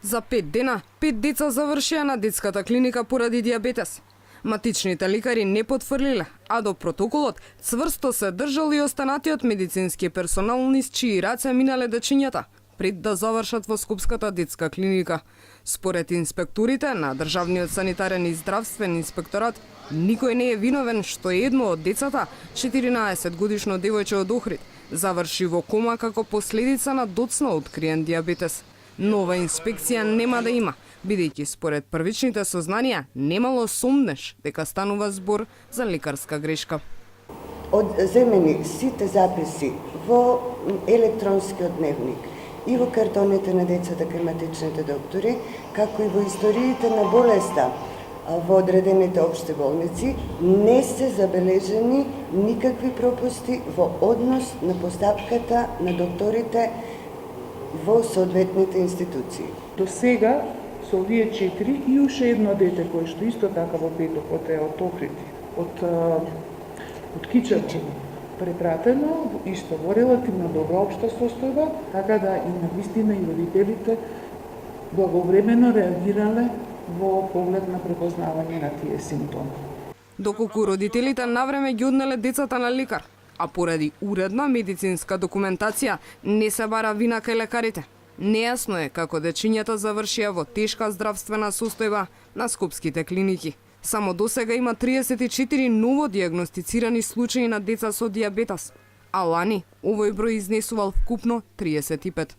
За 5 дена, 5 деца завршија на детската клиника поради диабетес. Матичните лекари не потврлиле, а до протоколот цврсто се држал и останатиот медицински персонал низ чии раце минале дечињата, пред да завршат во Скопската детска клиника. Според инспекторите на Државниот санитарен и здравствен инспекторат, никој не е виновен што едно од децата, 14-годишно девојче од Охрид, заврши во кома како последица на доцна откриен диабетес. Нова инспекција нема да има, бидејќи според првичните сознанија немало сомнеш дека станува збор за лекарска грешка. Земени сите записи во електронскиот дневник и во картоните на децата кај матичните доктори, како и во историите на болеста во одредените општи болници, не се забележени никакви пропусти во однос на постапката на докторите во соодветните институции. До сега со овие 4 и уште едно дете кое што исто така во петокот е од Охрид, од Кичевче препратено исто во релативно добра општа состојба, така да и на вистина и родителите благовремено реагирале во поглед на препознавање на тие симптоми. Доколку родителите навреме ги однеле децата на лекар, а поради уредна медицинска документација не се бара вина кај лекарите. Нејасно е како дечињата завршија во тешка здравствена состојба на скопските клиники. Само досега има 34 ново диагностицирани случаи на деца со диабетес, а лани овој број изнесувал вкупно 35.